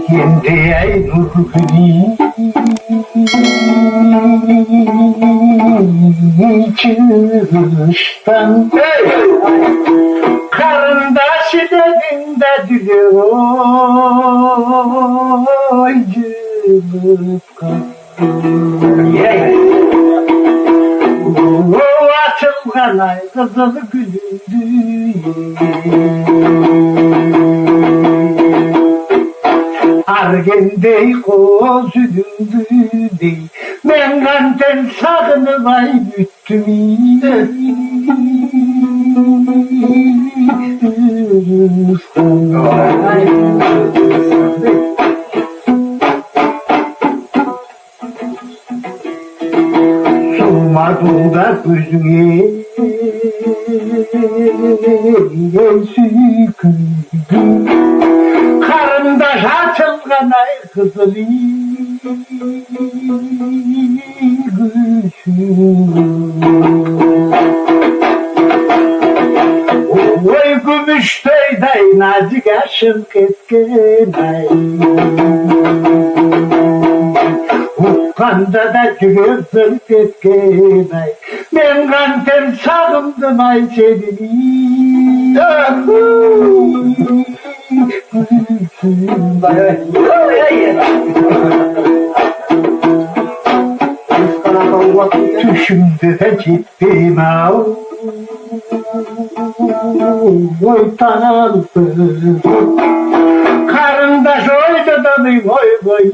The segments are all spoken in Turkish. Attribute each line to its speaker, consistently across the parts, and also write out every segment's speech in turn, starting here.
Speaker 1: Şimdi ay nurguni çıkıştan karındaşı dedin de diliyor cılıp kalıyor. Açılgan ay kızıl gülündü. Argendey kozülündü. Ben kanten sakını vay büttüm. Sormadım da gözüne sıkıldım. Karındaş açılgan ay kızılı oy gümüş töyday nazik aşım ketken ay Ukkanda da gözüm ketken ay ben kanten sağımdım ay seni Düşümde de gittim av oy tanaldım karındaş oydu da bir oy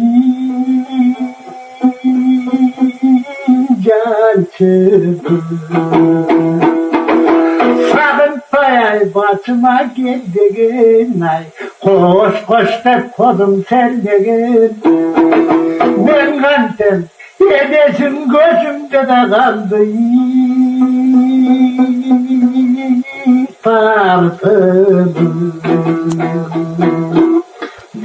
Speaker 1: can çıktı sakın payay başıma geldiğin ay koş koş da kodum serdiğin ben kandım yedesin gözümde de kaldı parfüm